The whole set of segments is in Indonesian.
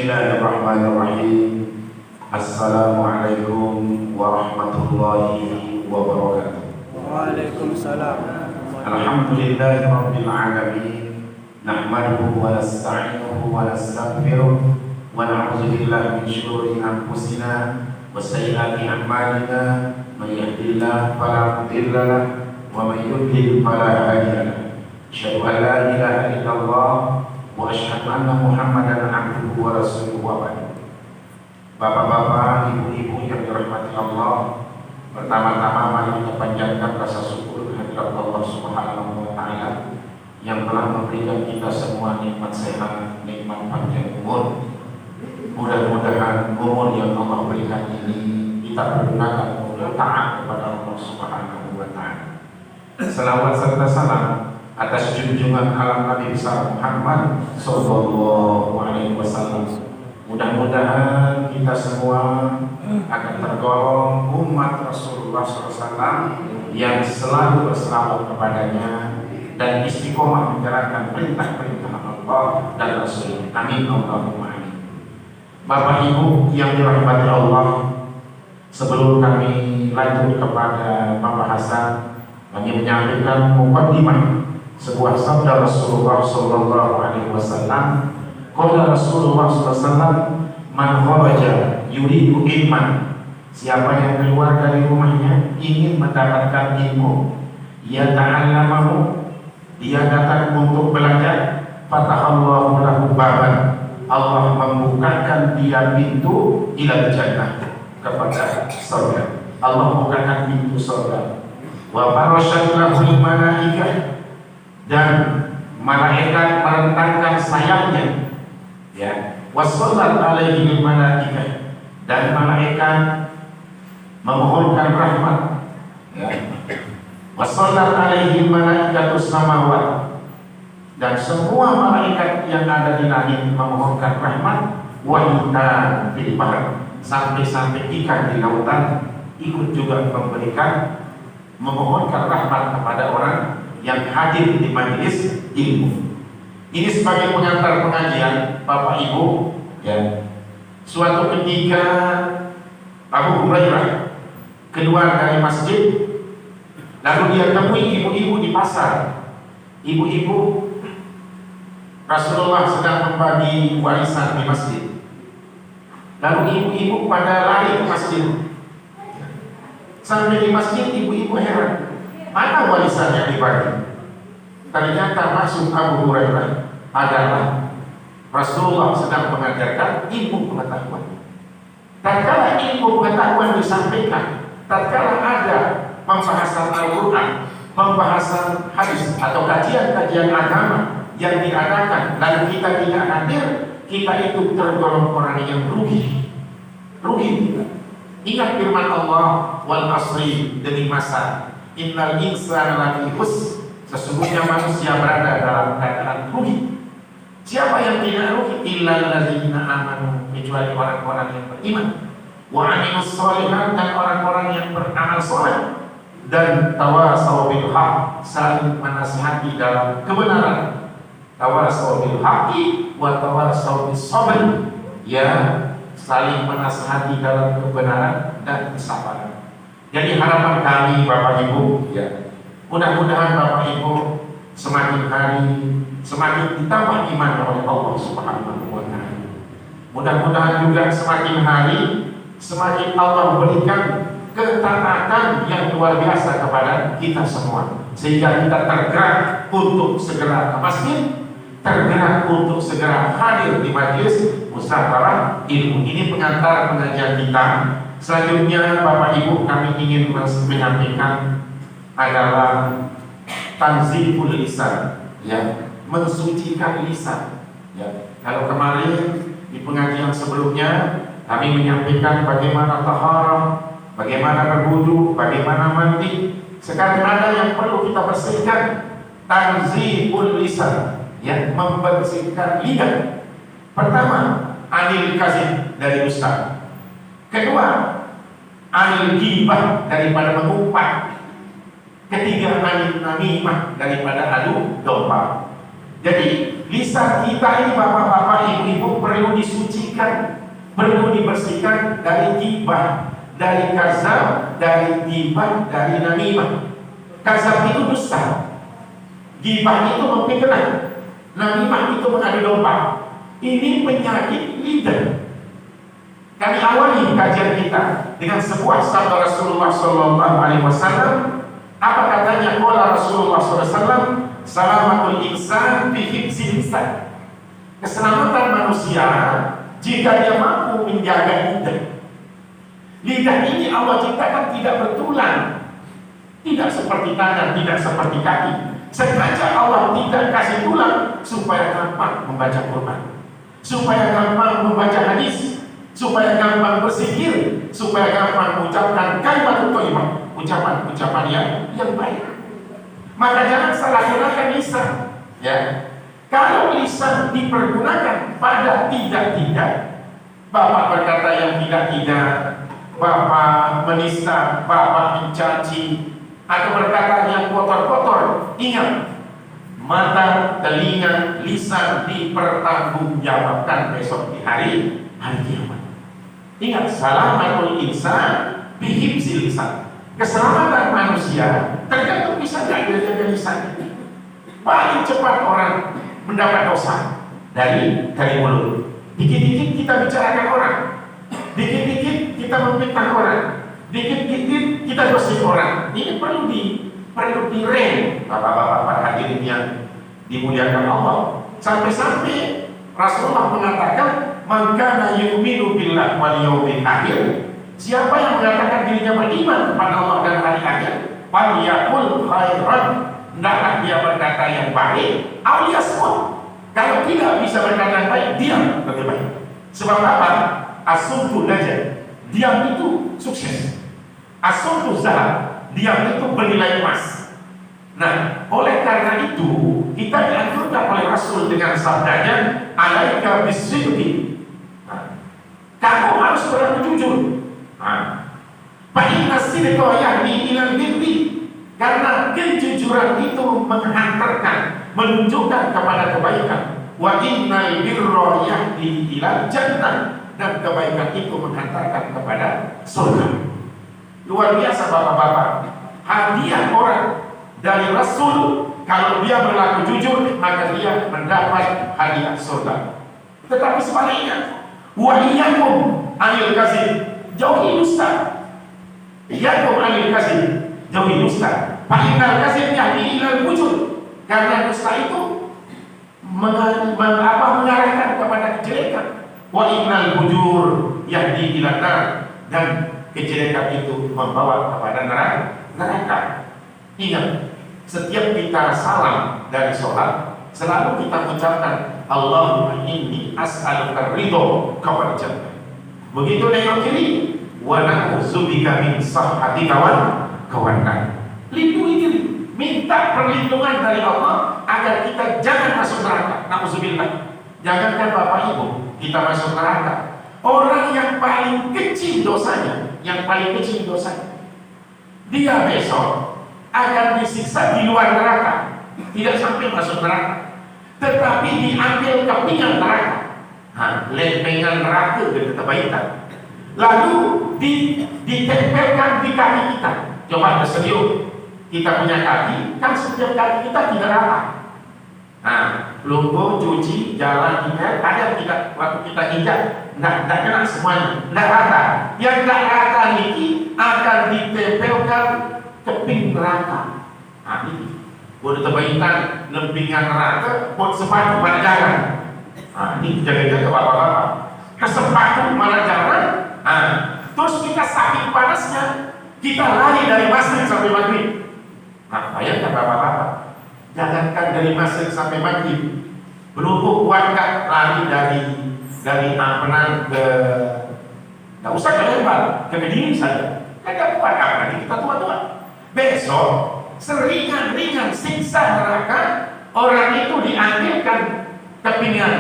Bismillahirrahmanirrahim. Assalamualaikum warahmatullahi wabarakatuh. Waalaikumsalam. Alhamdulillahirabbil alamin. Nahmaduhu wa nasta'inuhu wa nastaghfiruh wa na'udzu billahi min shururi anfusina wa sayyiati a'malina. May yahdihillahu fala mudilla lahu wa may yudlil fala hadiya lahu. Asyhadu an la ilaha illallah wa asyhadu anna Muhammadan abduhu wa rasuluhu wa ba'd. Bapak-bapak, ibu-ibu yang dirahmati Allah, pertama-tama mari kita panjatkan rasa syukur kehadirat Allah Subhanahu wa taala yang telah memberikan kita semua nikmat sehat, nikmat panjang umur. Mudah-mudahan umur yang Allah berikan ini kita pergunakan untuk taat kepada Allah Subhanahu wa taala. Selawat serta salam atas junjungan alam Nabi besar Muhammad sallallahu alaihi wasallam. Mudah-mudahan kita semua akan tergolong umat Rasulullah SAW yang selalu berselawat kepadanya dan istiqomah menjalankan perintah-perintah Allah dan Rasul. Amin Allahumma amin. Bapak Ibu yang dirahmati Allah, sebelum kami lanjut kepada pembahasan, kami menyampaikan mukaddimah sebuah sabda Rasulullah sallallahu alaihi wasallam. Qala Rasulullah sallallahu alaihi wasallam, man kharaja yuridu ilman, siapa yang keluar dari rumahnya ingin mendapatkan ilmu, ia ta'allamahu, dia datang untuk belajar, fatahallahu lahu baban, Allah membukakan dia pintu ila jannah, kepada surga. Allah bukakan pintu surga. Wa farashat lahu malaikah, dan malaikat merentangkan sayapnya, ya. Wassallat alaihi malaikah, dan malaikat memohonkan rahmat, ya. Wassallat alaihi malaikatus samawat, dan semua malaikat yang ada di langit memohonkan rahmat. Wahitan fil bahr, sampai-sampai ikan di lautan ikut juga memohonkan rahmat kepada orang yang hadir di majelis ilmu. Ini sebagai pengantar pengajian, Bapak Ibu, ya. Suatu ketika Abu Hurairah keluar dari masjid, lalu dia temui ibu-ibu di pasar. Ibu-ibu, Rasulullah sedang membagi warisan di masjid. Lalu ibu-ibu pada lari ke masjid. Sampai di masjid, ibu-ibu heran, mana warisan yang dibagi? Ternyata maksud Abu Hurairah adalah Rasulullah sedang mengajarkan ilmu pengetahuan. Tatkala ilmu pengetahuan disampaikan, tatkala ada pembahasan Al-Quran, pembahasan hadis atau kajian-kajian agama yang diadakan, lalu kita tidak hadir, kita itu tergolong orang yang rugi. Rugi kita. Ingat firman Allah, wal asri, demi masa, innal insana lafi khusr, sesungguhnya manusia berada dalam keadaan rugi. Siapa yang tidak rugi? Illal ladzina amanu, kecuali orang-orang yang beriman, wa amilus sholihat, dan orang-orang yang beramal saleh, dan tawasau bil haq, saling menasihati dalam kebenaran. Tawasau bil haqqi wa tawasau bis sabr, ya, saling menasihati dalam kebenaran dan kesabaran. Jadi harapan kami Bapak Ibu, ya, mudah-mudahan Bapak Ibu semakin hari semakin ditambah iman oleh Allah Subhanahu wa taala. Mudah-mudahan juga semakin hari semakin Allah berikan ketaatan yang luar biasa kepada kita semua, sehingga kita tergerak untuk segera ke masjid, tergerak untuk segera hadir di majelis musyawarah ilmu. Ini pengantar pengajian kita. Selanjutnya Bapak Ibu, kami ingin menyampaikan adalah tanzihul lisan, ya, mensucikan lisan, ya. Kalau kemarin di pengajian sebelumnya kami menyampaikan bagaimana taharah, bagaimana berwudu, bagaimana mandi. Sekarang ada yang perlu kita bersihkan, tanzihul lisan, ya, membersihkan lidah. Pertama, anil kazib, dari dusta. Kedua, anil ghibah, daripada mengumpat. Ketiga, anil namimah, daripada adu domba. Jadi lisan kita ini Bapak-bapak, ibu-ibu perlu disucikan. perlu dibersihkan dari gibah, dari kazab, dari gibah, dari namimah. Kazab itu dusta, gibah itu memfitnah, namimah itu mengadu domba. Ini penyakit lidah. Kami awali kajian kita dengan sebuah sabda Rasulullah SAW. Apa katanya? Qala Rasulullah SAW, salamatul insan fi hifzil lisan. Keselamatan manusia jika dia mampu menjaga lidah. Lidah ini Allah ciptakan tidak bertulang, tidak seperti tangan, tidak seperti kaki. Sengaja Allah tidak kasih tulang supaya gampang membaca Quran, supaya gampang membaca hadis, supaya gampang bersikir, supaya gampang mengucapkan kalimat thayyibah, ucapan-ucapan yang baik. Maka jangan salah gunakan lisan, ya. Kalau lisan dipergunakan pada tidak-tidak, bapak berkata yang tidak-tidak, bapak menista, bapak mencaci, atau berkata yang kotor-kotor, ingat, mata, telinga, lisan dipertanggungjawabkan besok di hari kiamat. Ingat, salamatul insan bihifzil lisan. Keselamatan manusia tergantung bisa nggak jaga lisan. Paling cepat orang mendapat dosa dari mulut. Dikit-dikit kita bicarakan orang, dikit-dikit kita memfitnah orang, dikit-dikit kita gosip orang. Ini perlu direm, bapak-bapak hadirin yang dimuliakan Allah. Sampai-sampai Rasulullah mengatakan, "Man kana yu'minu billahi wal yawmil akhir." Siapa yang mengatakan dirinya beriman kepada Allah dan hari akhir, falyaqul khairan, hendaklah dia berkata yang baik, aw liyasmut. Kalau tidak bisa berkata yang baik, diam lebih baik. Sebab apa? As-sumtu najah, diam itu sukses. As-sumtu zahab, diam itu bernilai emas. Nah, oleh karena itu kita dianjurkan oleh Rasul dengan sabdanya, alaika bisidqi. Kamu harus berlaku jujur. Fa inna sidqa yahdi ilal birri. Karena kejujuran itu menghantarkan, menunjukkan kepada kebaikan. Wa innal birra yahdi ilal jannah. Dan kebaikan itu menghantarkan kepada surga. Luar biasa bapak-bapak. Hadiah orang dari Rasul, kalau dia berlaku jujur, maka dia mendapat hadiah surga. Tetapi sebaliknya, wa iyyakum anil kadzib, jauhi dusta. Iyyakum anil kadzib, jauhi dusta. Fa innal kadzib yahdi ilal fujur. Karena dusta itu mengarahkan kepada kejelekan. Wa innal fujur yahdi ilan nar, dan kejelekan itu membawa kepada neraka. Ingat, setiap kita salam dari sholat, selalu kita mengucapkan Allahumma inni as'aluka ridho wal jannah. Begitu nengok kiri, wa na'udzubika min sakhatika wan nar. Lindungi diri, minta perlindungan dari Allah agar kita jangan masuk neraka. Na'udzubillah. Jangankan Bapak Ibu kita masuk neraka, orang yang paling kecil dosanya, dia besok akan disiksa di luar neraka, tidak sampai masuk neraka, tetapi diambil kepingan neraka, lempengan neraka dari kebaikan, lalu ditempelkan di kaki kita. Coba tersediuk, kita punya kaki, kan setiap kaki kita tidak rata. Lumpuh, cuci, jalan, ingat, ada tidak waktu kita injak, tidak kena semuanya, tidak rata. Yang tidak rata ini akan ditempelkan keping neraka. Ini boleh terbaikan lempingan neraka buat sepatu mana jalan. Ini jaga-jaga bapak-bapak. Kesepatu mana jalan. Terus kita saking panasnya, kita lari dari masjid sampai maghrib. Bayangkan bapak-bapak. Jangankan dari maghrib sampai maghrib, belum kuatkah lari dari Ampenan ke, nggak usah ke Lembang, ke Kediri saja. Nggak kuat, apalagi kita tua-tua. Besok seringan-ringan siksa neraka, orang itu diambilkan kepingan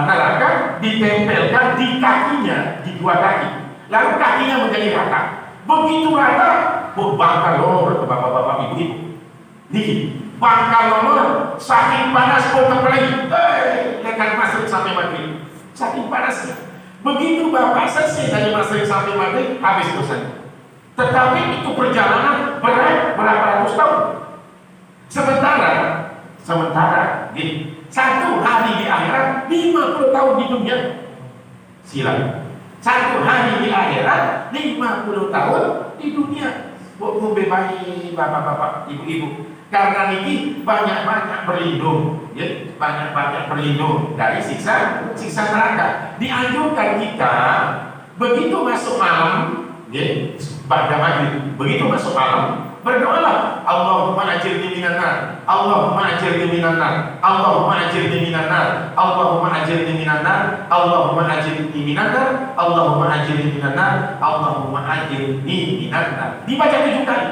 neraka, ditempelkan di kakinya, di dua kaki, lalu kakinya menjadi rata. Begitu rata, bakal lor ke bapak-bapak ibu-ibu. Nih, bakal lor saking panas pun terpelai, lekan masuk sampai maghrib. saking panasnya. Begitu Bapak selesai dari maghrib sampai maghrib, habis dosanya. Tetapi itu perjalanan berat berapa ratus tahun. Sementara di satu hari di akhirat 50 tahun di dunia. Silakan. Satu hari di akhirat 50 tahun di dunia. Bu bebahi bapak-bapak, ibu-ibu. Karena ini banyak-banyak berlindung, ya, banyak-banyak berlindung dari siksa neraka. Dianjurkan kita begitu masuk malam, ya, pada maghrib, begitu masuk malam, berdoalah, Allahumma ajirni minan nar, Allahumma ajirni minan nar, Allahumma ajirni minan nar, Allahumma ajirni minan nar, Allahumma ajirni minan nar, Allahumma ajirni minan nar, Allahumma ajirni minan nar. Dibaca 7 kali.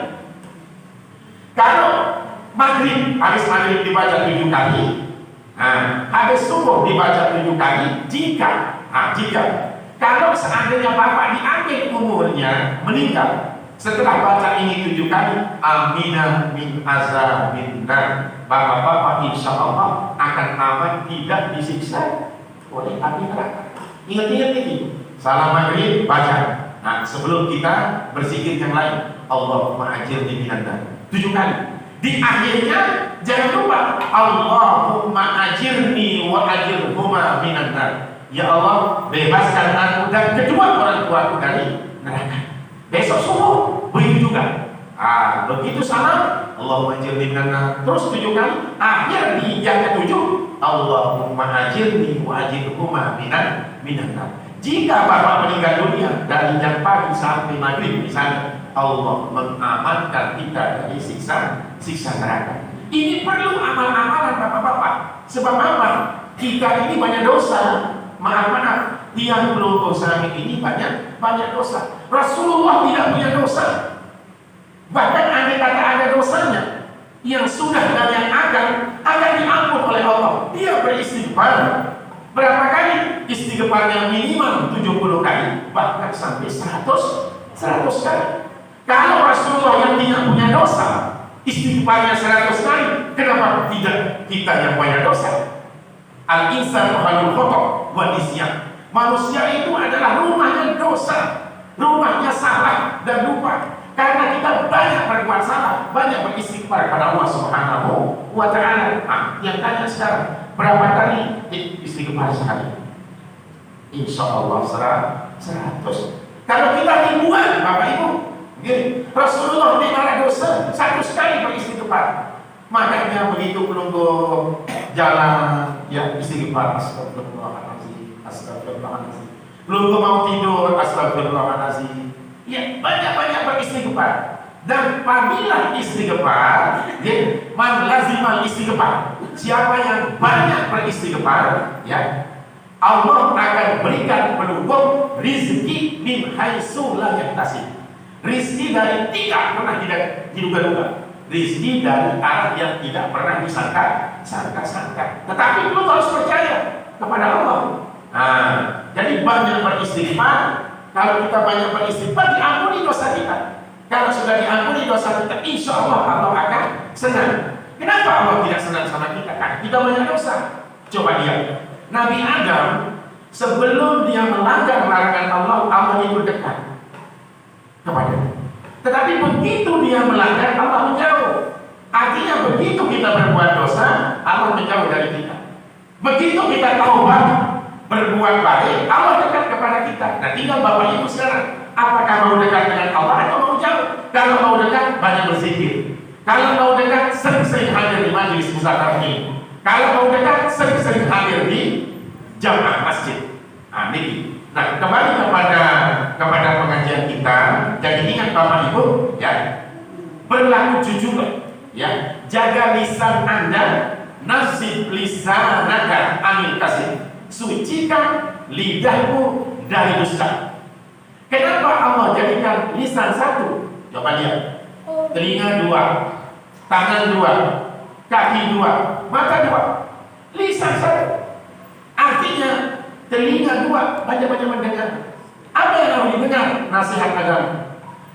Kalau maghrib, habis maghrib dibaca 7 kali, nah, habis subuh dibaca 7 kali. Jika kalau seandainya Bapak diambil umurnya, meninggal setelah baca ini 7 kali, aminah min azabin nar, Bapak-bapak insya Allah akan aman tidak disiksa oleh api neraka. Ingat-ingat ini, salam maghrib baca. Nah, sebelum kita berzikir yang lain, Allahumma ajirni minan nar 7 kali. Di akhirnya jangan lupa Allahumma ajirni wa ajirhuma minan nar. Ya Allah, bebaskan aku dan kedua orang tuaku dari neraka. Besok subuh begitu juga. Begitu salam Allahumma ajirni minan nar terus 7 kali. Akhir di yang ke-7 Allahumma ajirni wa ajirhuma minan nar. Jika Bapak meninggal dunia dari jam pagi sampai maghrib misalnya, Allah mengamankan kita dari siksa neraka. Ini perlu amal-amalan Bapak-bapak. Sebab apa? Kita ini banyak dosa. Maaf, yang belum dosa ini banyak dosa. Rasulullah tidak punya dosa. Bahkan andai kata ada dosanya yang sudah dan yang akan diampun oleh Allah. Dia beristighfar. Berapa kali? Istighfarnya minimal 70 kali, bahkan sampai 100 kali. Kalau Rasulullah yang tidak punya dosa, istighfarnya 100 kali, kenapa tidak kita yang banyak dosa? Al-insan khalul khata' wa nisyan. Manusia itu adalah rumahnya dosa, rumahnya salah dan lupa. Karena kita banyak berbuat salah, banyak beristighfar kepada Allah Subhanahu wa ta'ala. Yang tanya sekarang, berapa kali istighfar sehari? Insya Allah 100. Kalau kita ribuan, Bapak Ibu, Rasulullah di mana dosa 100 kali beristighfar. Makanya begitu menunggu jalan, ya istighfar, astagfirullahaladzim, astagfirullahaladzim. Belum mau tidur, astagfirullahaladzim. Ya banyak-banyak beristighfar. Dan apabila istighfar, man lazimal istighfar. Siapa yang banyak beristighfar, ya Allah akan berikan peluang rizki min haitsu la yahtasib. Rizki dari tidak pernah diduga-duga. Rizki dari arah yang tidak pernah disangka-sangka. Tetapi belum harus percaya kepada Allah. Jadi banyak beristighfar. Kalau kita banyak beristighfar, diampuni dosa kita. Kalau sudah diampuni dosa kita, insya Allah Allah akan senang. Kenapa Allah tidak senang sama kita? Karena kita banyak dosa. Coba lihat, Nabi Adam sebelum dia melanggar larangan Allah, Allah itu dekat kepadanya. Tetapi begitu dia melanggar, Allah menjauh. Artinya begitu kita berbuat dosa, Allah menjauh dari kita. Begitu kita taubat, berbuat baik, Allah dekat kepada kita. Nah, tinggal Bapak Ibu sekarang, apakah mau dekat dengan Allah atau mau jauh? Kalau mau dekat, banyak berzikir. Kalau mau dekat, sering-sering hadir di majelis muzakarah. Kalau mau dekat, sering-sering hadir di jamaah masjid. Nah, kembali kepada pengajian kita. Jadi ingat Bapak Ibu, ya, berlaku jujur, ya, jaga lisan Anda, nasib lisanaka anil kasih. Sucikan lidahmu dari dusta. Kenapa Allah jadikan lisan satu? Coba lihat. Telinga 2, tangan 2, kaki 2, mata 2, lisan satu. Artinya telinga 2 banyak-banyak mendengar. Apa yang harus didengar? Nasihat agama.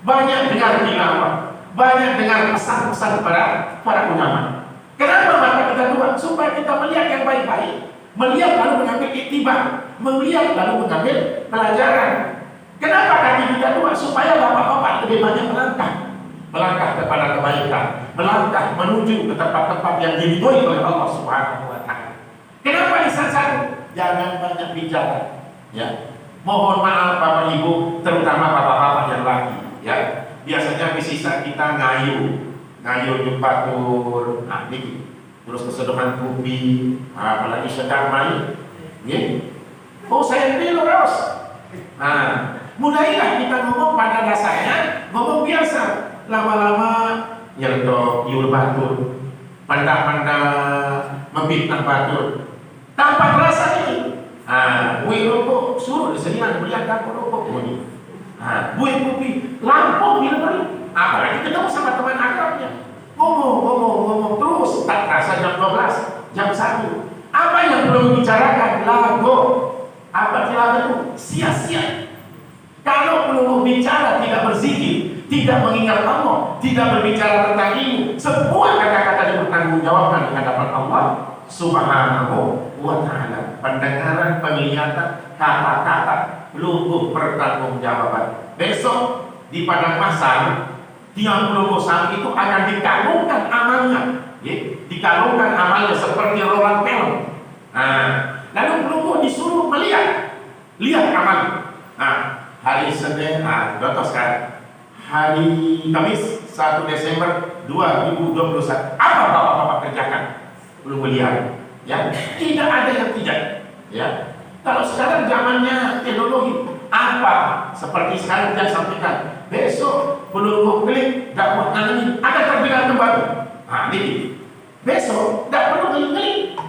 Banyak dengar tilawah, banyak dengar pesan-pesan para ulama. Kenapa mata kita 2? Supaya kita melihat yang baik-baik. melihat lalu mengambil iktibar, melihat lalu mengambil pelajaran. Kenapa kaki kita dua? Supaya bapak-bapak lebih banyak melangkah kepada kebaikan, melangkah menuju ke tempat-tempat yang diridhoi oleh Allah Subhanahu wa Ta'ala. Kenapa lisan satu? Jangan banyak bicara, ya. Mohon maaf Bapak Ibu, terutama bapak-bapak yang laki, ya. Biasanya sisa kita ngayuh batur, nah ini, terus keseduhan kopi, apalagi sedang main, ya. Oh saya dulu terus. Nah, mulailah kita ngomong pada dasarnya, ngomong biasa, lama-lama yang yul batur, pandang-pandang memfitnah batur, tanpa terasa ini. Buih rokok suruh disediakan belian dapur rokok bunyi. Buih kopi lampau minum. Apalagi ketemu sama teman akrabnya, ngomong terus, tak terasa jam 12, jam 1. Apa yang belum dibicarakan? Lagu. Apa lagu itu? Sia-sia. Kalau belum bicara tidak berzikir, tidak mengingat Allah, tidak berbicara tentang ilmu, semua kata-kata yang bertanggungjawabkan di hadapan Allah Subhanahu wa Ta'ala. Pendengaran, penglihatan, kata-kata lugu pertanggungjawaban. Besok di padang mahsyar, tiang lugusan itu akan dikalungkan amalnya, ya? Dikalungkan amalnya seperti rolan film. Lalu lugu disuruh lihat amal. Hari Senin, contoh sekarang, hari Kamis 1 Desember 2021, apa bapak-bapak kerjakan? Belum melihat, ya. Tidak ada yang tidak, ya. Kalau sekarang zamannya teknologi, apa seperti sekarang dia sampaikan, besok belum klik dakwah ini akan terbitkan kembali. Ini besok tidak perlu klik,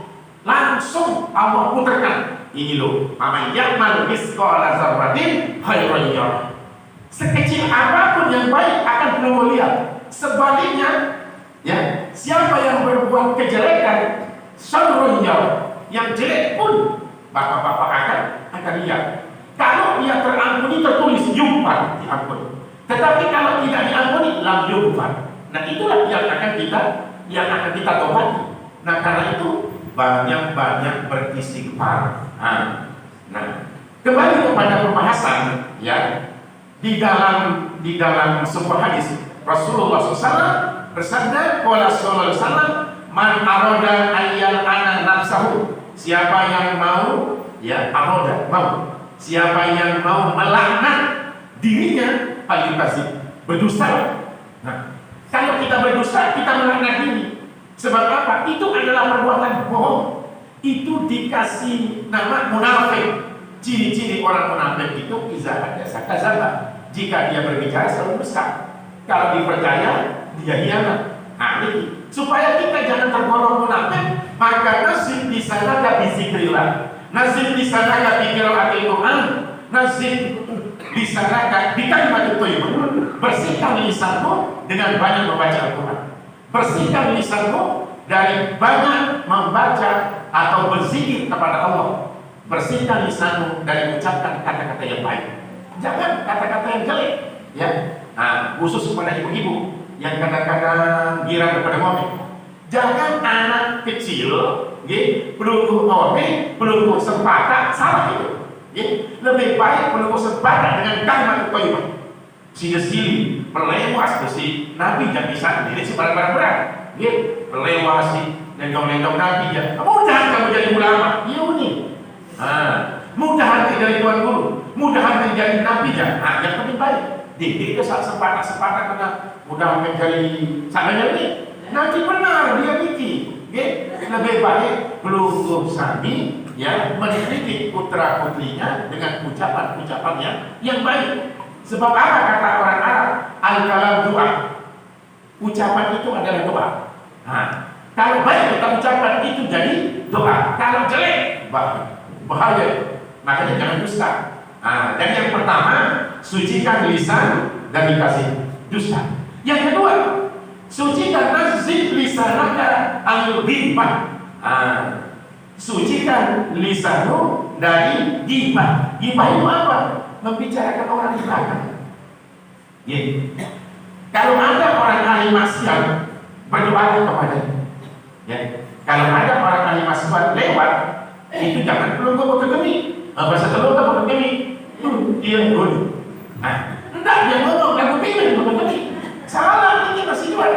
langsung Allah putarkan. Ini loh, aman ya'mal misqala dzarratin khairan yarah. Sekecil apapun yang baik akan belum melihat. Sebaliknya, ya, siapa yang berbuat kejelekan syarrun yarah, yang jelek pun bapak-bapak akan lihat. Kalau dia terampuni tertulis yumpan, diampuni. Tetapi kalau tidak diampuni lam yumpan. Nah itulah yang akan kita tobati. Nah karena itu banyak beristighfar. Nah kembali kepada pembahasan, ya, di dalam sebuah hadis Rasulullah SAW bersabda, qala sallallahu alaihi wasallam, man arada ayyal ana nafsahu, siapa yang mau, ya, aroda, mau, siapa yang mau melaknat dirinya, paling berdusta. Nah, kalau kita berdusta, kita melaknat diri. Sebab apa? Itu adalah perbuatan bohong. Itu dikasih nama munafik. Ciri-ciri orang munafik itu iza hadasa kadzaba. Jika dia berbicara selalu dusta. Kalau dipercaya, dia hianat. Ini supaya kita jangan tergolong munafik, maka nasib di sana gak bizikrillah, nasib di sana gak qiraatil Quran, nasib di sana gak di kalimat thayyibah. Bersihkan lisanmu dengan banyak membaca Al-Quran. Bersihkan lisanmu dari banyak membaca atau berzikir kepada Allah. Bersihkan lisanmu dari mengucapkan kata-kata yang baik. Jangan kata-kata yang jelek, ya. Khusus kepada ibu-ibu yang kadang-kadang girang kepada mobil. Jangan anak kecil, pelungguh mobil, pelungguh sempakat, salah itu. Lebih baik pelungguh sempakat dengan kalimat thayyibah. Sili-sili, pelewas besi, Nabi jangan bisa sendiri si barang-barang berat. Pelewas si lendong-lendong Nabi ya. Mudahan kamu jadi ulama, ini. Mudahan jadi tuan guru, mudahan menjadi Nabi ya. Yang paling baik. Didik ke saat sepakat kena mudah menjadi sananya ini. Nanti benar dia bikin. Lebih baik pelungguh sami, ya, mengkritik putra putrinya dengan ucapan-ucapan yang baik. Sebab apa kata orang Arab? Al-kalam doa. Ucapan itu adalah doa. Kalau baik kita ucapan itu jadi doa. Kalau jelek bahaya. Makanya jangan dusta. Dan yang pertama, sucikan lisan dan dikasih dusta. Yang kedua, sucikan nazif lisanaka al-ghibah. Sucikan lisanmu dari ghibah. Ghibah itu apa? Membicarakan orang di belakang. Kalau ada orang ahli maksiat, berdoa kepadanya. Kalau ada orang ahli maksiat lewat, Itu jangan belum kau pakai kami. Bahasa telur tak pakai kami. Dia gol. Enggak, dia ngomong lagu pilih pakai kami. Salah ini masih jual.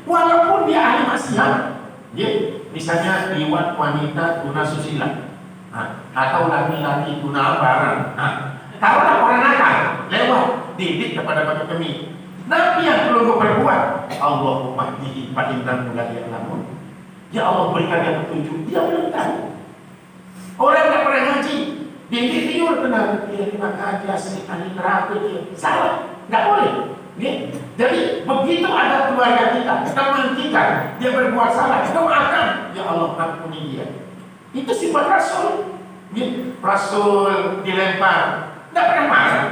Walaupun dia ahli maksiat, misalnya liwat wanita tuna susila, atau laki-laki tuna barang. Kalau orang nakal lewat didik kepada pakai kami. Nabi yang perlu berbuat, Allahumma hdihi fa innahu la ya'lamun. Ya Allah berikan dia petunjuk, dia belum tahu. Orang tak pernah ngaji, dia tidur tenang, dia kena ngaji asli ahli neraka dia. Salah, nggak boleh. Jadi begitu ada keluarga kita, teman kita, dia berbuat salah, doakan, ya Allah ampuni dia. Itu sifat Rasul. Rasul dilempar, nggak pernah marah.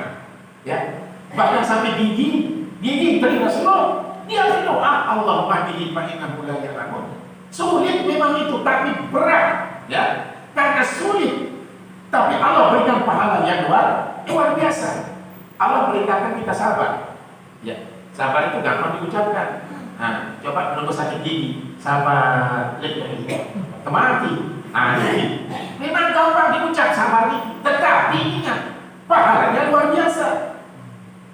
Bahkan sampai gigi dari Rasulullah, dia berdoa, Allah mahdihi fa innahu la ya'lamun. Sulit memang itu, tapi berat, karena sulit. Tapi Allah berikan pahala yang luar biasa. Allah beritakan kita sabar. Sabar itu gampang diucapkan. Coba menunggu sakit gigi, sabar, kemati. Memang gampang diucap sabar itu, tetapi ingat, pahalanya luar biasa.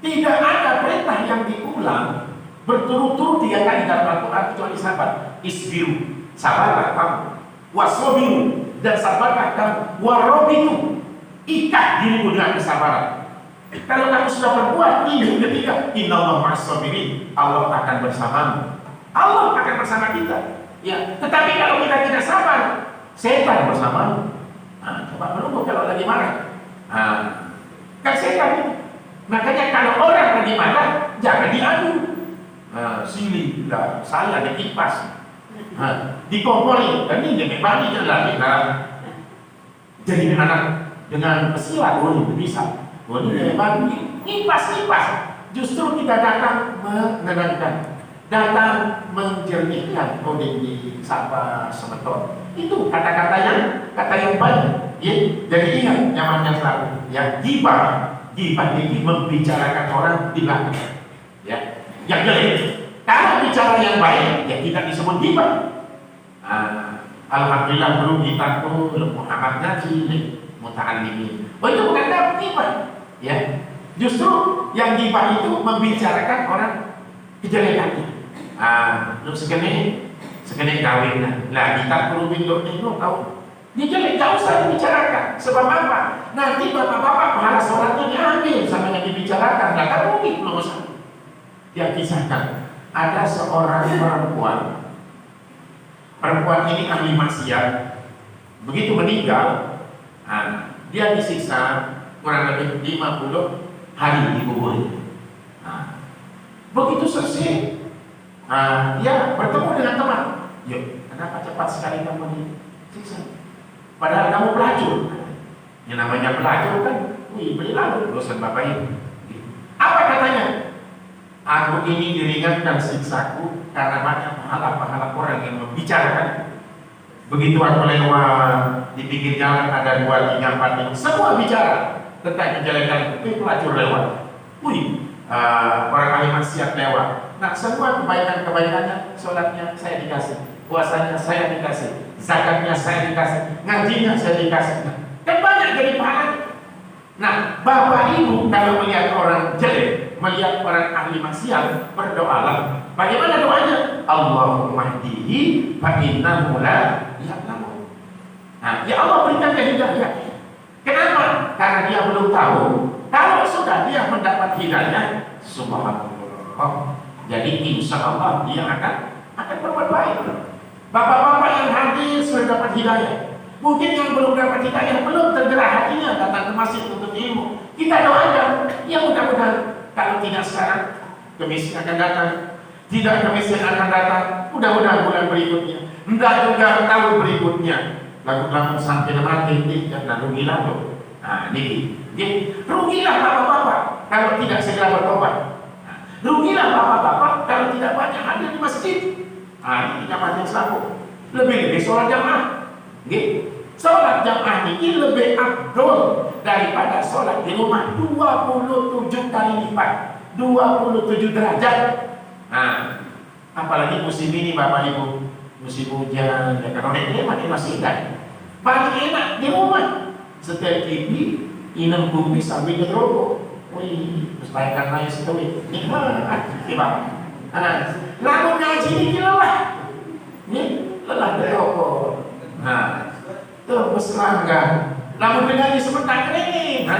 Tidak ada perintah yang diulang berturut-turut 3 kali dalam Al-Quran kecuali sabar. Isbiru, sabarlah kamu. Wasobiru, dan sabarlah kamu. Warobitu, ikat dirimu dengan kesabaran. Kalau kamu sudah berbuat ini ketiga, innallaha ma'as-sabirin, Allah akan bersamamu. Allah akan bersama kita. Tetapi kalau kita tidak sabar, setan bersamamu. Coba menunggu kalau lagi marah. Kan setan itu. Makanya kalau orang lagi marah, jangan diadu. Sini lah, saya dikipas, dikompori, dan ini memang jelas kita. Jadi anak dengan pesilat, ini bisa. Ini memang kipas. Justru kita datang menenangkan, datang menjernihkan. Ini sapa semeton. Itu kata-kata yang baik. Jadi ingat nyamannya selalu. Gibah ini membicarakan orang di belakang. Yang jelek. Kalau bicara yang baik, kita disebut gibah. Alhamdulillah belum kita tuh Muhammad ngaji muta'allimin. Itu bukan gibah. Justru yang gibah itu membicarakan orang kejelekannya. Lu segini kawin lah kita perlu bingung tahu. Dia jelek, gak usah dibicarakan. Sebab apa? Nanti bapak-bapak pahala sholatnya diambil sama yang dibicarakan. Gak mungkin belum usah. Dia kisahkan, ada seorang perempuan ini ahli maksiat. Begitu meninggal, dia disiksa kurang lebih 50 hari di kubur. Begitu selesai, dia bertemu dengan teman. Yuk, kenapa cepat sekali kamu disiksa? Padahal kamu pelacur. Yang namanya pelacur kan, beli lalu dosen bapak ini. Apa katanya? Aku ini diringankan siksaku karena banyak pahala-pahala orang yang membicarakan. Begitu aku lewat di pinggir jalan ada 2, 3, 4 ini, semua bicara tentang kejelekan itu. Pelacur lewat, orang ahli maksiat lewat. Nah, semua kebaikannya, sholatnya saya dikasih, puasanya saya dikasih, zakatnya saya dikasih, ngajinya saya dikasih. Kan banyak jadi pahala. Nah, bapak ibu kalau melihat orang jelek, melihat orang ahli maksiat, berdoalah. Bagaimana doanya? Allahumma hdihi fa innahu la ya'lamun. Ya Allah berikan dia hidayah. Kenapa? Karena dia belum tahu. Kalau sudah dia mendapat hidayah, subhanallah. Jadi insya Allah dia akan berbuat baik. Bapak-bapak yang hadir sudah dapat hidayah. Mungkin yang belum dapat hidayah, belum tergerak hatinya datang ke masjid untuk ilmu. Kita doakan, ya mudah-mudahan. Kalau tidak sekarang, Kamis akan datang. Tidak Kamis yang akan datang, mudah-mudahan bulan berikutnya. Enggak juga tahun berikutnya. Lagu-lagu sampai mati dan rugilah loh. Ini rugilah bapak-bapak kalau tidak segera bertobat. Rugilah bapak-bapak kalau tidak banyak hadir di masjid. Ini namanya selaku. Lebih-lebih sholat jamaah. Sholat jamaah ini lebih afdol daripada sholat di rumah 27 kali lipat, 27 derajat. Apalagi musim ini bapak ibu, musim hujan, ya kalau ini masih ingat. paling enak di rumah. Setel TV, minum kopi sambil ngerokok. Wih, terus bayangkan lain sekali. Nikmat, tiba. Namun ngaji ini lelah. Ini lelah ngerokok. Nah, tuh berserangga. Namun ngaji sebentar ini.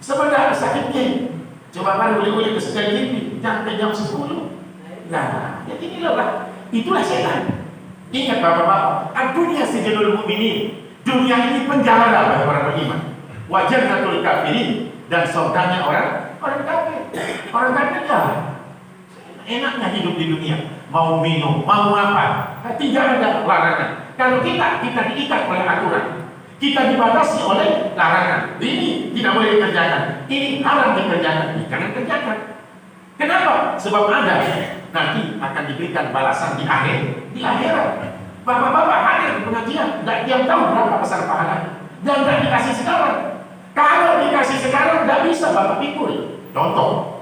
Sebentar sakitnya. Coba baru boleh ke setel TV sampai jam 10. Nah, jadi ini lelah. Itulah setan. Ingat bapak-bapak, dunia sijilul mukminin. Dunia ini penjara bagi orang beriman. Wajannatul kafirin, dan surganya orang kafir. Orang kafir ya enaknya hidup di dunia. Mau minum, mau apa, tidak ada larangan. Kalau kita diikat oleh aturan, kita dibatasi oleh larangan. Ini tidak boleh dikerjakan, ini haram dikerjakan, jangan kerjakan. Kenapa? Sebab ada nanti akan diberikan balasan di akhirat. Bapak-bapak hadir di pengajian, yang tahu berapa besar pahala, dan tidak dikasih sekarang. Kalau dikasih sekarang, tidak bisa bapak pikul. Contoh,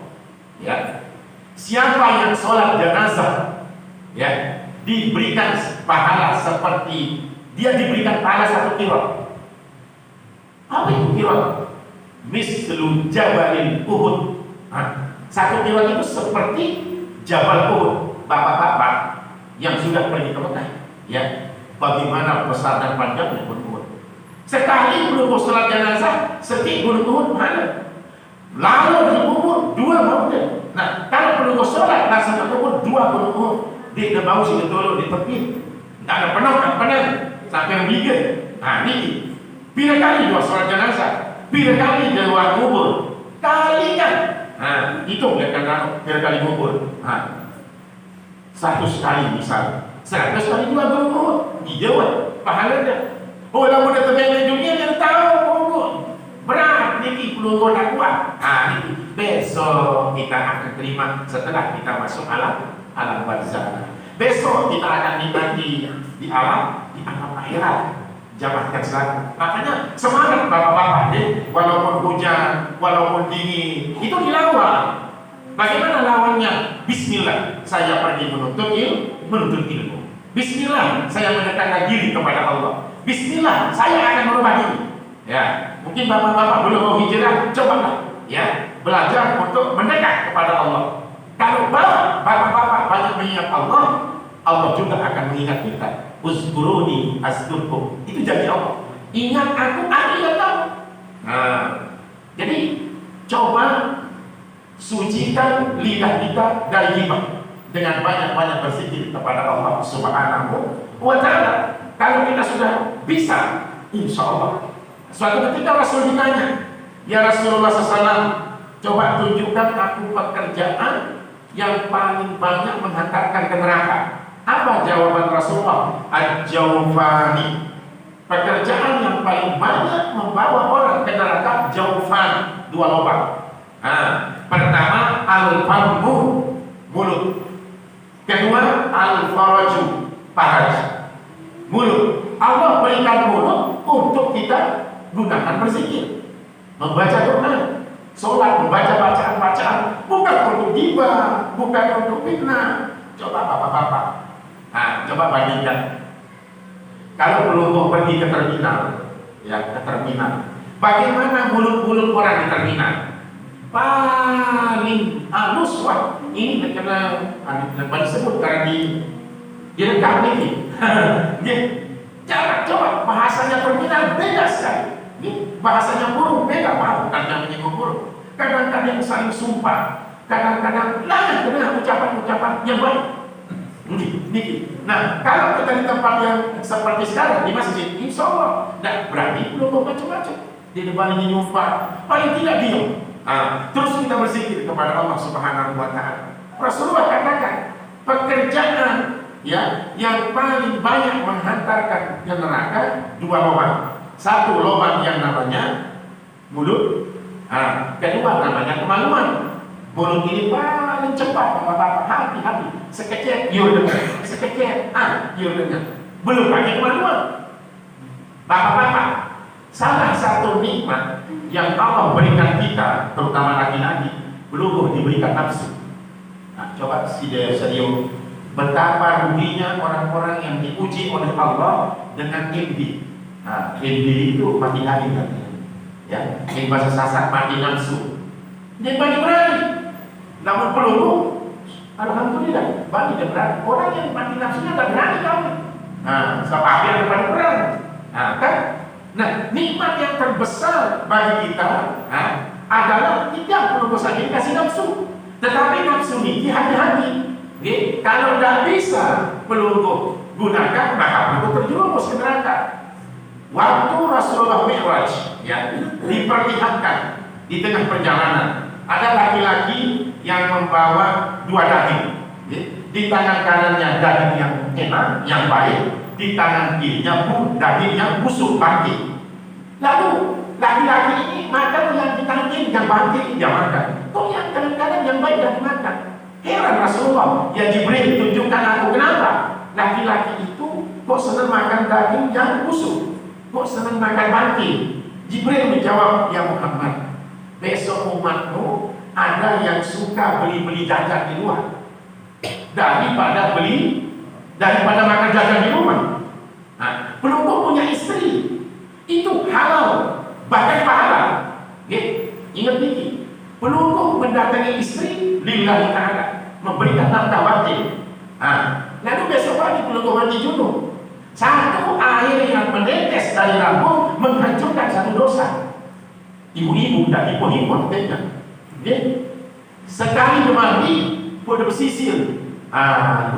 ya, siapa yang sholat jenazah, ya, diberikan pahala seperti dia diberikan pahala 1 kilo. Apa itu kilo? Mislu Jabalil Uhud. 1 kilo itu seperti Jabal Uhud. Bapak-bapak yang sudah pergi ke Mekah, ya, bagaimana besar dan panjangnya Gunung Uhud. Sekali berumur sholat jenazah, setiap Gunung Uhud mana? Lalu dikubur 2 mountain. Nah, kalau berumur sholat langsung dikubur 2 Gunung Uhud. Di bau sini dulu di tepi. Tidak ada penang sampai bigit. Nah, ini bila kali 2 sholat jenazah, bila kali 2 kubur, kalikan. Nah, itu kan bila kali kubur. Nah, 100 kali misal. 100 kali 2 Gunung Uhud di Jawa pahalanya. Oh, lalu udah terjadi dunia dia tahu kubur berat ini perlu nak kuat. Ini besok kita akan terima setelah kita masuk alam barzakh. Besok kita akan nikmati di alam akhirat. Jamaahkan selalu. Makanya semangat bapak-bapak, walaupun hujan, walaupun dingin, itu dilawan. Bagaimana lawannya? Bismillah, saya pergi menuntut ilmu. Bismillah, saya mendekatkan diri kepada Allah. Bismillah, saya akan merubah diri. Ya, mungkin bapak-bapak belum mau hijrah, cobalah, ya, belajar untuk mendekat kepada Allah. Kalau bapak-bapak banyak mengingat Allah, Allah juga akan mengingat kita. Uzkuruni azkurkum. Itu janji Allah. Ingat aku ingat kamu. Nah, jadi coba sucikan lidah kita dari ghibah dengan banyak-banyak berzikir kepada Allah Subhanahu wa Ta'ala. Kalau kita sudah bisa, insya Allah. Suatu ketika Rasul ditanya, ya Rasulullah SAW, coba tunjukkan aku pekerjaan yang paling banyak menghantarkan ke neraka. Apa jawaban Rasulullah? Al-Jawfani. Pekerjaan yang paling banyak membawa orang ke neraka, Jawfan, 2 lubang. Pertama, al-famu, mulut. Kedua, al-faraju, paha, mulut. Allah berikan mulut untuk kita gunakan berzikir, membaca Quran, sholat, membaca bacaan-bacaan, bukan untuk ghibah, bukan untuk fitnah. Coba bapak-bapak, coba bandingkan. Kalau belum pergi ke terminal, ya, ke terminal, bagaimana mulut-mulut orang di terminal? Paling halus, wah, ini kena disebut karena direkam ini. Jangan coba bahasanya terminal beda sekali. Bahasanya burung beda, bukan yang menyinggung burung. Kadang-kadang saling sumpah, kadang-kadang lain dengan ucapan-ucapan yang baik. Nah, kalau kita di tempat yang seperti sekarang di masjid, insya Allah tidak berani belum macam-macam. Di depan ini nyumpah, paling tidak diam. Terus kita berzikir kepada Allah Subhanahu wa Ta'ala. Rasulullah katakan, pekerjaan ya yang paling banyak menghantarkan ke neraka 2 lubang. 1 lubang yang namanya mulut, kedua namanya kemaluan. Mulut ini paling cepat bapak-bapak, hati-hati, sekecil yur dengar, sekecil yur dengar, belum pakai kemaluan. Bapak-bapak, salah satu nikmat yang Allah berikan kita, terutama laki-laki, belum diberikan nafsu. Coba si Serio Betapa ruginya orang-orang yang diuji oleh Allah dengan MD. Nah, MD itu mati lagi katanya. Ya, ini bahasa sasak mati nafsu. Dia bagi berani. Namun peluru, alhamdulillah, bagi dia berani. Orang yang mati nafsunya tak berani kamu. Nah, sebab api yang paling berani. Nah, kan? Nah, nikmat yang terbesar bagi kita adalah tidak perlu saja dikasih nafsu. Tetapi nafsu ini hati-hati. Kalau tidak bisa peluru gunakan, maka peluru terjerumus ke neraka. Waktu Rasulullah Mi'raj diperlihatkan di tengah perjalanan, ada laki-laki yang membawa dua daging. Di tangan kanannya daging yang enak, yang baik, di tangan kirinya daging yang busuk, bangkit. Lalu laki-laki ini makan yang di tangan kiri yang bangkit, dia makan. Kok yang kanan-kanan yang baik dan dimakan? Heran Rasulullah, ya Jibril tunjukkan aku kenapa laki-laki itu kok senang makan daging yang busuk, kok senang makan bangkit. Jibril menjawab, ya Muhammad, besok umatmu ada yang suka beli-beli jajan di luar daripada makan jajan di rumah. Nah, peluru punya istri itu halal, bahkan pahala. Ingat ini, peluru mendatangi istri lillahi ta'ala, memberikan nafkah wajib. Lalu besok pagi peluru mati junub. Satu air yang menetes dari lambung menghancurkan satu dosa. Ibu-ibu dan ibu-ibu artinya. Sekali mandi, boleh bersisir.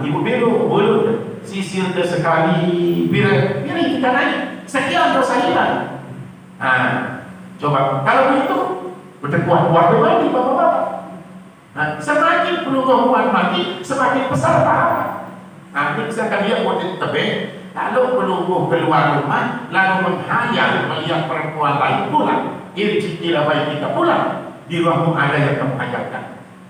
Ibu belok, boleh sisir ke sekali, biar kita naik. Sekian dosa hilang. Coba kalau begitu, berkuat-kuat mandi bapak-bapak. Semakin peluru kuat mati, semakin besar pahala. Misalkan dia buat tebing, lalu peluru keluar rumah, lalu menghayal melihat perempuan lain pulang. Irji'ilah baik kita pulang. Di ruangmu ada yang kamu hayalkan.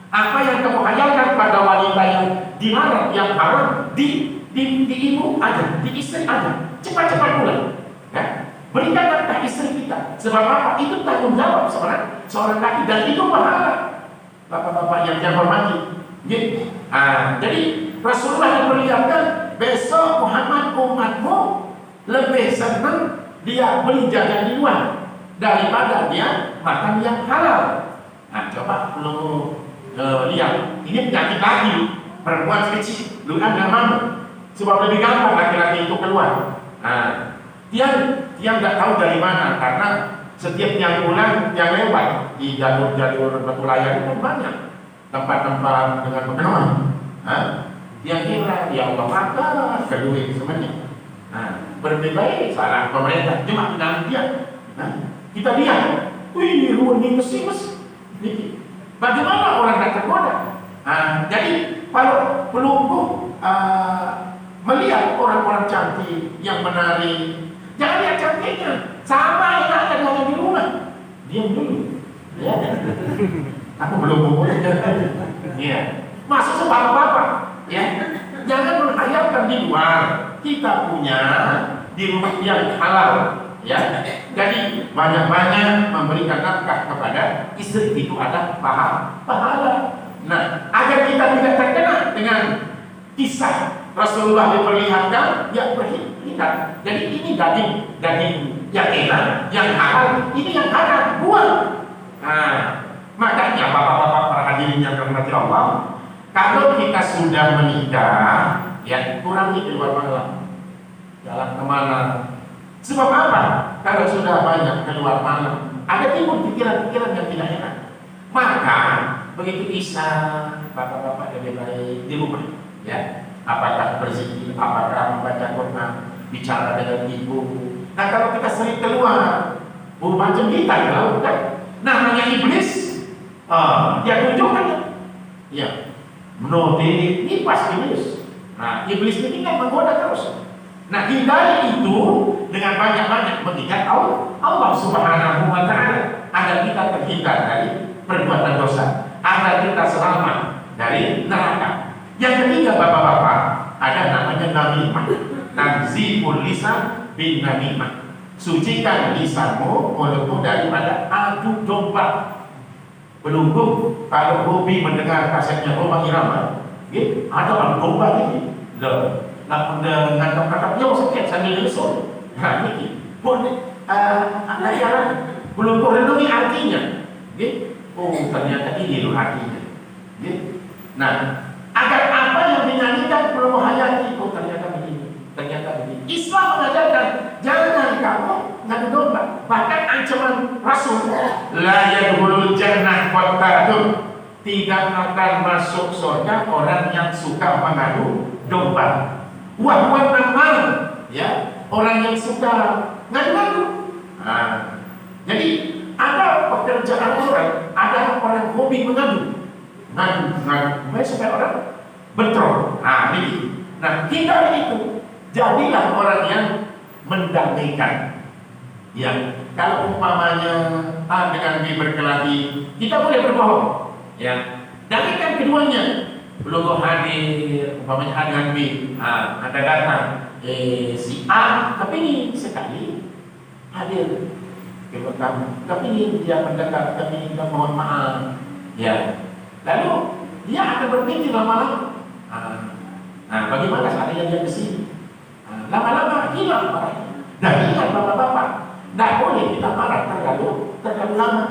Apa yang kamu hayalkan pada wanita yang dilarang, yang haram, di ibu ada, di istri ada. Cepat-cepat pulang. Berikan nafkah istri kita. Sebab apa? Itu tanggung jawab seorang laki, dan itu pahala. Bapak-bapak yang saya hormati. Jadi Rasulullah memperlihatkan besok Muhammad umatmu lebih senang dia beli jajan di luar daripada dia makan yang halal. Coba lu lihat, ini penyakit lagi perempuan kecil, lu kan nggak mau, sebab lebih gampang laki-laki itu keluar. Dia nggak tahu dari mana, karena setiap yang pulang, yang lewat di jalur-jalur batu layar itu banyak tempat-tempat dengan penemuan. Yang kira ya Allah maka kedua semuanya. Berbeda salah pemerintah, cuma dengan dia. Kita lihat, wih luar ini mesti. Bagaimana orang tak tergoda? Jadi kalau pelumpuh melihat orang-orang cantik yang menari, jangan lihat cantiknya, sama yang ada di rumah. Diam dulu. Aku belum boleh. Masuk sebapak-bapak. Jangan menghayalkan di luar. Kita punya di rumah yang halal. Jadi banyak-banyak memberikan nafkah kepada istri itu ada pahala. Nah, agar kita tidak terkena dengan kisah Rasulullah diperlihatkan, berhenti. Jadi ini daging yang enak, yang halal, ini yang haram, buang. Makanya bapak-bapak para hadirin yang dirahmati Allah, kalau kita sudah menikah, kurangi keluar malam, jalan kemana. Sebab apa? Kalau sudah banyak keluar malam, ada timbul pikiran-pikiran yang tidak enak. Maka begitu Isya, bapak-bapak lebih baik di rumah. Apakah berzikir, apakah membaca Quran, bicara dengan ibu. Nah, kalau kita sering keluar, macam kita kan? Namanya iblis, dia tunjukkan. Menurut ini pas iblis. Nah, iblis ini kan menggoda terus. Nah, hindari itu dengan banyak-banyak mengingat Allah Subhanahu wa Ta'ala, agar kita terhindar dari perbuatan dosa, agar kita selamat dari neraka. Yang ketiga, bapak-bapak, ada namanya namimah. Tanzihul lisan bin namimah. Sucikan lisanmu, mulutmu daripada adu domba. Belum kalau hobi mendengar kasetnya Roma Irama, Ada orang domba ini, nak ngangkat-ngangkat dia sakit sambil nyusul. Nah ini pun ada yang belum renungi artinya. Oh ternyata ini loh artinya. Nah, agar apa yang dinyanyikan belum menghayati. Oh ternyata begini, ternyata begini. Islam mengajarkan jangan kamu ngadu domba. Bahkan ancaman Rasul, la yadkhulul jannah qattatun, tidak akan masuk surga orang yang suka mengadu domba. Wah namanya, ya orang yang suka ngadu-ngadu. Nah, jadi ada pekerjaan orang, ada orang hobi mengadu, ngadu supaya orang bentrok. Nah, ini. Nah, hindari itu. Jadilah orang yang mendamaikan. Ya, kalau umpamanya A dengan B berkelahi, kita boleh berbohong. Ya, damaikan keduanya. Belum hadir, umpamanya A dengan B, ada datang si A, tapi ini sekali hadir ke kamu, tapi ini dia mendekat, tapi kita mohon maaf. Ya, lalu dia akan berpikir lama-lama. Nah, bagaimana seandainya dia kesini? Lama-lama hilang marahnya. Dan ingat bapak-bapak, tidak boleh kita marah terlalu lama.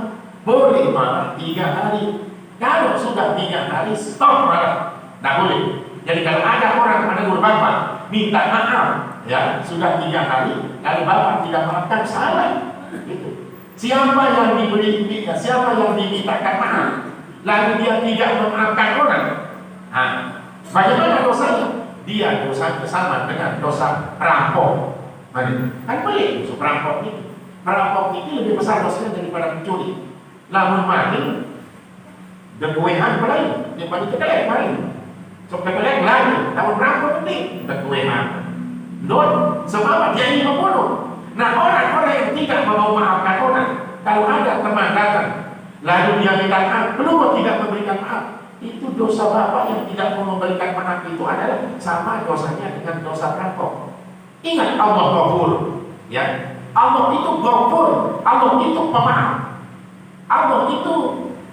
Boleh marah 3 hari. Kalau sudah 3 hari, stop marah. Tidak boleh. Jadi kalau ada orang menegur bapak, minta maaf, ya sudah 3 hari, lalu bapak tidak maafkan, salah. Gitu. Siapa yang siapa yang dimintakan maaf, lalu dia tidak memaafkan orang, bagaimana dosanya? Dia dosa sama dengan dosa perampok. Kan boleh dosa perampok ini. Perampok ini lebih besar dosanya daripada pencuri. Namun mati, debuehan lain daripada kekelek lain. So kekelek lain, namun perampok ini debuehan. Don, sebab dia ingin membunuh. Nah orang-orang yang tidak mau memaafkan orang, kalau ada teman datang, lalu dia minta maaf, belum tidak memberikan maaf, itu dosa bapak yang tidak mau memberikan maaf itu adalah sama dosanya dengan dosa perampok. Ingat Allah Ghafur, ya. Allah itu Ghafur, Allah itu pemaaf. Allah itu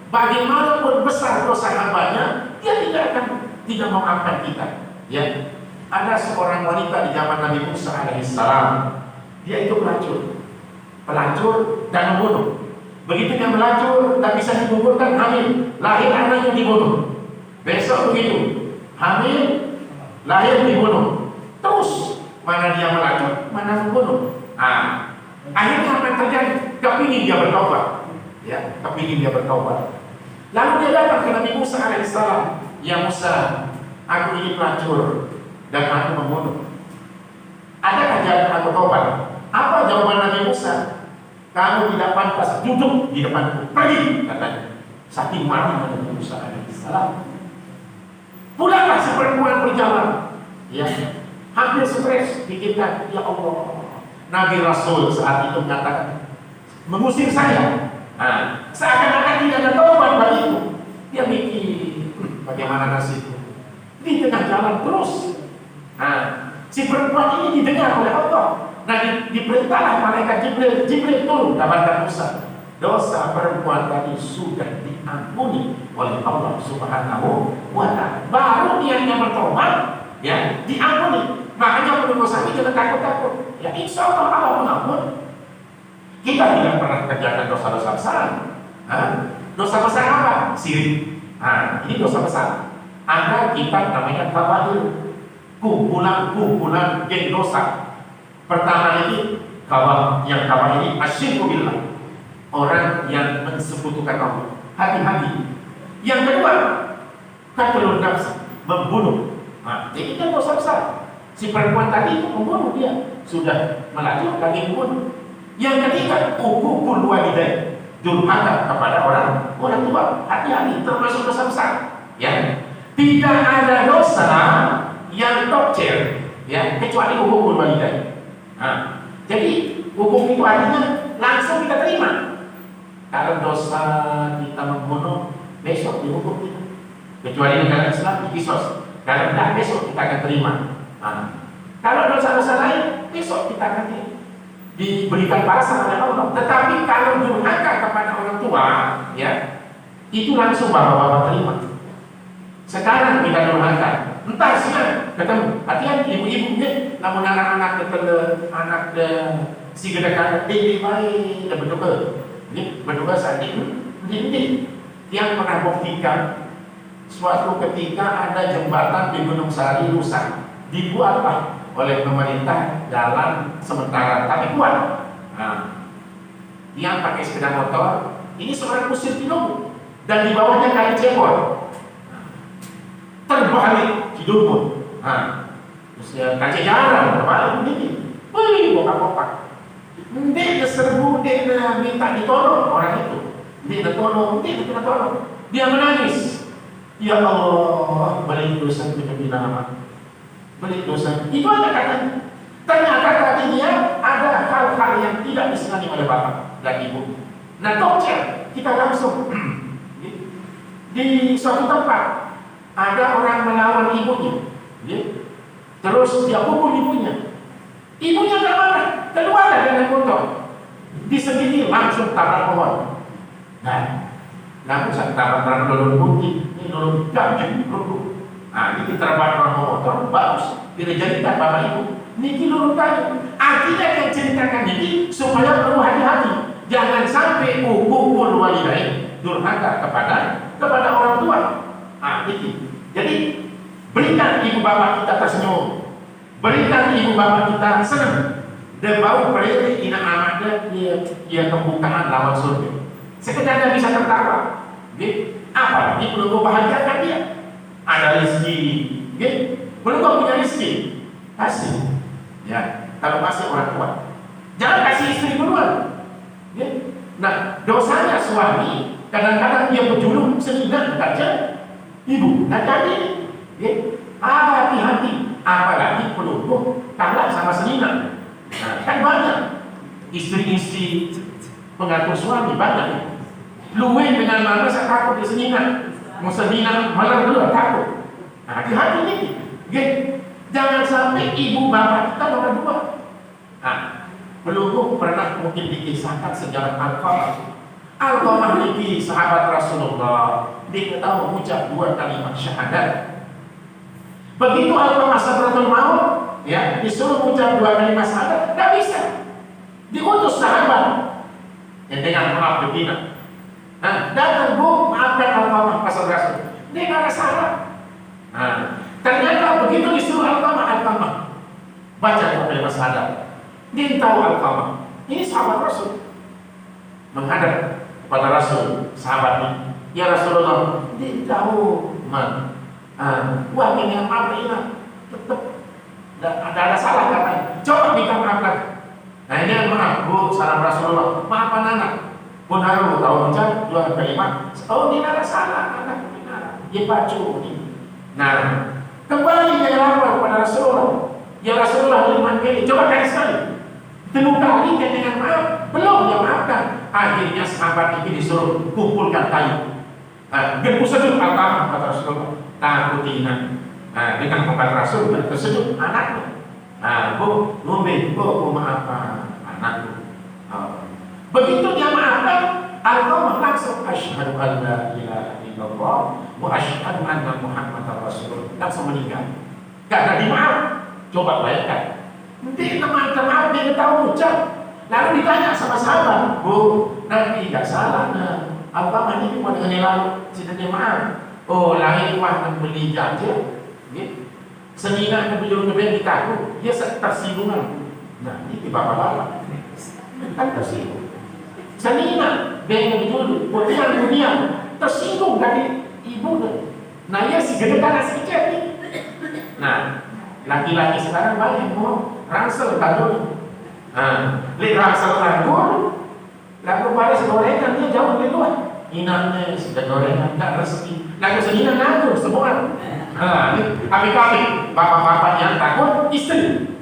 bagaimanapun besar dosa hambanya, dia tidak memaafkan kita. Ya, ada seorang wanita di zaman Nabi Musa alaihissalam, dia itu pelacur dan membunuh. Begitu dia melacur, tak bisa digugurkan, hamil, lahir anaknya dibunuh. Besok begitu, hamil, lahir dibunuh. Terus mana dia melacur, mana membunuh. Akhirnya apa yang terjadi? Kepingin dia bertobat, ya, kepingin dia bertobat. Lalu dia datang ke Nabi Musa alaihissalam, ya Musa, aku ini pelacur dan aku membunuh. Adakah jalan aku tobat? Apa jawaban Nabi Musa? Kamu tidak pantas duduk di depanku. Pergi, katanya. Saking marah Nabi Musa alaihissalam. Pulanglah si perempuan berjalan. Ya, hampir stres, pikirkan, ya Allah. Nabi Rasul saat itu mengatakan, mengusir saya. Seakan-akan tidak ada taubat bagiku. Dia mikir, bagaimana nasibku? Di tengah jalan terus. Si perempuan ini didengar oleh Allah. Nah, diperintahlah malaikat Jibril turun kabarkan Musa. Dosa perempuan tadi sudah diampuni oleh Allah Subhanahu wa Ta'ala. Baru niatnya bertobat, ya, diampuni. Makanya menurut saya jangan takut-takut. Ya, insya Allah mengampuni. Kita tidak pernah kerjakan dosa-dosa besar. Dosa besar apa? Sirik. Ini dosa besar. Ada kitab namanya Kabair, kumpulan geng dosa. Pertama ini kabar ini asyirku billah, orang yang mensekutukan Allah. Hati-hati. Yang kedua, qatlun nafs, membunuh. Jadi kan dosa besar. Si perempuan tadi itu membunuh, dia sudah melacur lagi membunuh. Yang ketiga, uququl walidain, durhaka kepada orang tua. Hati-hati, termasuk dosa besar. Ya, tidak ada dosa yang tokcer, ya, kecuali uququl walidain. Jadi hukum itu artinya langsung kita terima. Kalau dosa kita membunuh, besok dihukum kita. Kecuali negara Islam dikisos. Kalau tidak, besok kita akan terima. Kalau dosa-dosa lain, besok kita akan diberikan balasan oleh Allah. Tetapi kalau durhaka kepada orang tua, ya, itu langsung bapak-bapak terima. Sekarang kita durhaka. Entah siapa ketemu. Hati-hati ibu-ibu ni, namun anak-anak anak si gedekan baik dan berdoa. Ni berdoa saat ini. Yang pernah buktikan suatu ketika ada jembatan di Gunung Sari rusak. Dibuatlah oleh pemerintah jalan sementara tapi kuat. Dia pakai sepeda motor. Ini seorang kusir tidur dan di bawahnya kali cebol. Terbalik hidupmu. Terus dia kaca jarang terbalik begini. Wih, bokap-bokap. Dia serbu, dia minta ditolong orang itu. Dia tolong. Dia menangis. Ya Allah, balik dosa lebih lama. Balik dosa. Itu aja katanya. Ternyata tadinya ada hal-hal yang tidak disegani oleh bapak dan ibu. Nah, dokter kita langsung di suatu tempat ada orang melawan ibunya, terus dia pukul ibunya. Ibunya tak marah, keluar dengan motor, disegini langsung tabrak pohon. Nah, langsung saya tabrak dolon putih, ini dolon gajah, ini diterbang motor, bagus, dijadikan bapak ibu. Niki lurus kayu. Artinya yang ceritakan ini supaya perlu hati-hati. Jangan sampai pukul walidain durhaka kepada orang tua. Ini. Jadi berikan ibu bapak kita tersenyum. Berikan ibu bapak kita senang. Dan bau perih ina amatnya dia kebukaan lawan surga. Sekedar dia bisa tertawa. Apa? Ini perlu bahagiakan dia. Ada rezeki. Belum kau punya rezeki. Kasih. Ya, kalau masih orang tua, jangan kasih istri duluan. Nah, dosanya suami kadang-kadang dia berjuluk senina saja ibu. Nah, jadi, hati-hati. Apalagi peluluh kalah sama senina. Nah, kan banyak istri-istri pengatur suami banyak. Luwe dengan mana saya takut di senina, mau senina malah dulu takut. Nah, hati-hati ini. Jangan sampai ibu bapak kita nomor dua. Peluluh pernah mungkin dikisahkan sejarah Alqamah. Alqamah ini sahabat Rasulullah. Dia tahu ucap dua kalimat syahadat. Begitu Alqamah sakratul maut, disuruh ucap dua kalimat syahadat, tidak bisa. Diutus sahabat dengan maaf begini. Datang bu, maafkan Alqamah pasal Rasul. Dia nggak ada salah. Ternyata begitu disuruh Alqamah baca dua kalimat syahadat. Dia tahu Alqamah ini sahabat Rasul menghadap kepada Rasul sahabat ini. Ya Rasulullah, dia tahu wah ini yang apa ini tetap ada salah katanya. Coba minta maafkan. Nah ini maaf bu, salam Rasulullah, maafkan anak. Pun harus tahu ucap dua kalimat. Oh ini ada salah anak dia baca ini. Nah kembali dia lapor kepada Rasulullah. Ya Rasulullah firman ini, coba kali sekali. Telur kali dengan maaf, belum dia maafkan. Akhirnya sahabat ini disuruh kumpulkan kayu. Gerbu sejuk Alqamah kata Rasulullah. Takut ingat. Dengan pembantu Rasul tersebut anaknya. Bu, ngombe, bu maafkan anakku. Begitu dia maafkan, Alqamah langsung asyhadu an la ilaha illallah wa asyhadu anna Muhammadar Rasulullah. Langsung meninggal. Karena dimaaf. Coba bayangkan. Nanti teman-teman dia tahu ucap. Lalu ditanya sama sahabat, bu, nanti tidak salah. Alqamah ini mau dengan lalu sudah dia maaf. Oh, lahir wah membeli janji. Senina kebelum kebelum ditaku, dia tersinggungan. Nah, ini bapak-bapak kan tersinggung. Senina dengan dulu, kemudian tersinggung dari ibu. Nah, ia si gede kanan si kecil. Nah, laki-laki sekarang banyak mau rangsel tanggung. Lihat rangsel tanggung, lalu pada segorengan dia jauh lebih luas. Inangnya sudah gorengan tak rezeki. Lalu senina nganggur semua. Kami bapak-bapak yang takut istri.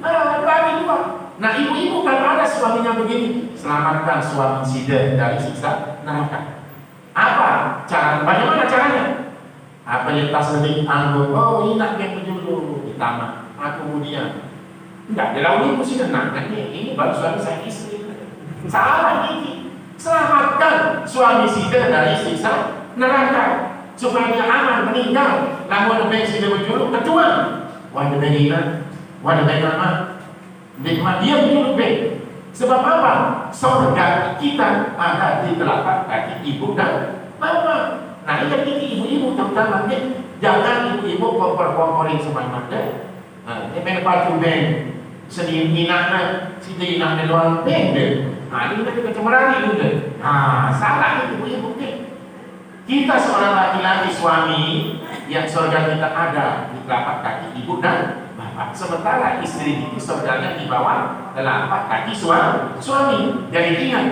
Bagi dua. Nah ibu-ibu kalau ada suaminya begini, selamatkan suami sida dari siksa neraka. Apa cara? Bagaimana caranya? Apa yang tak sedih anggur? Oh ini yang penjuru di taman. Kemudian enggak dalam ibu sih tenang. Ini baru suami saya istri. Salah ini. Selamatkan suami sida dari siksa neraka. supaya dia aman meninggal. Lamun ada sida berjuluk ketua, wah ada bagian, wah ada bagian nikmat dia berjuluk be. Sebab apa? Surga kita ada di telapak kaki ibu dan bapak. Nah, ini jadi ibu-ibu terutama jangan ibu-ibu kompor-komporin semangat deh. Nah, ini main batu beng, sedih inaknya, sedih inaknya luar beng deh. Nah, ini kita cemerani dulu deh. Nah, salah ibu-ibu deh. Kita seorang laki-laki suami yang surga kita ada di telapak kaki ibu dan bapak. Sementara istri itu surganya di bawah telapak kaki suami. Jadi ingat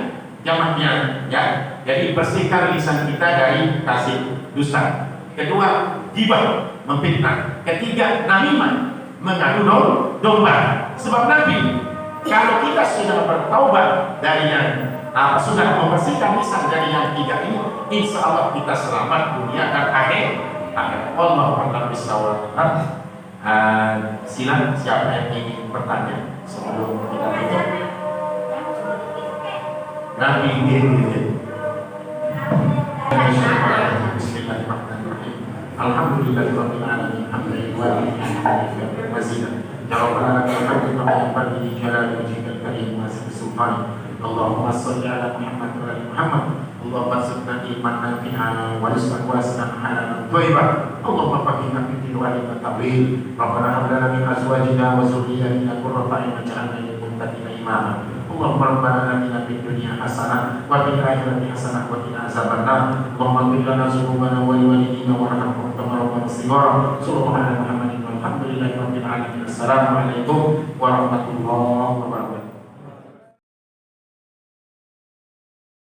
jamaknya ya. Jadi bersihkan lisan kita dari kasih dusta. Kedua, ghibah, memfitnah. Ketiga, namimah, mengadu domba. Sebab Nabi, kalau kita sudah bertaubat dari yang sudah membersihkan lisan dari yang tiga ini, insya Allah kita selamat dunia dan akhir. Allah a'lam bishawab. Silakan siapa yang ingin bertanya sebelum kita tutup. Nabi ini. Bismillahirrahmanirrahim. Alhamdulillahirabbil alamin. Alhamdulillah mazidan. Ya Rabbana lakal hamdu kama yanbaghi li jalali wajhikal karim wa sultanik. Allahumma shalli ala Muhammad wa ali Muhammad. Allahumma zidna ilman nafi'an wa rizqan wasi'an halalan thayyiban. Allahumma faqihna fid din wa alimna ta'wil. Rabbana hab lana min azwajina wa dhurriyyatina qurrata a'yun waj'alna lil muttaqina imama. Allahumma rabbana atina fid dunya hasanah wa fil akhirati hasanah wa qina azabannar. Allahumma ighfir lana dzunubana wa liwalidina warhamhum kama rabbayana shighara. Sallallahu alaihi wa sallam. Alhamdulillahirabbil alamin. Assalamualaikum warahmatullahi wabarakatuh.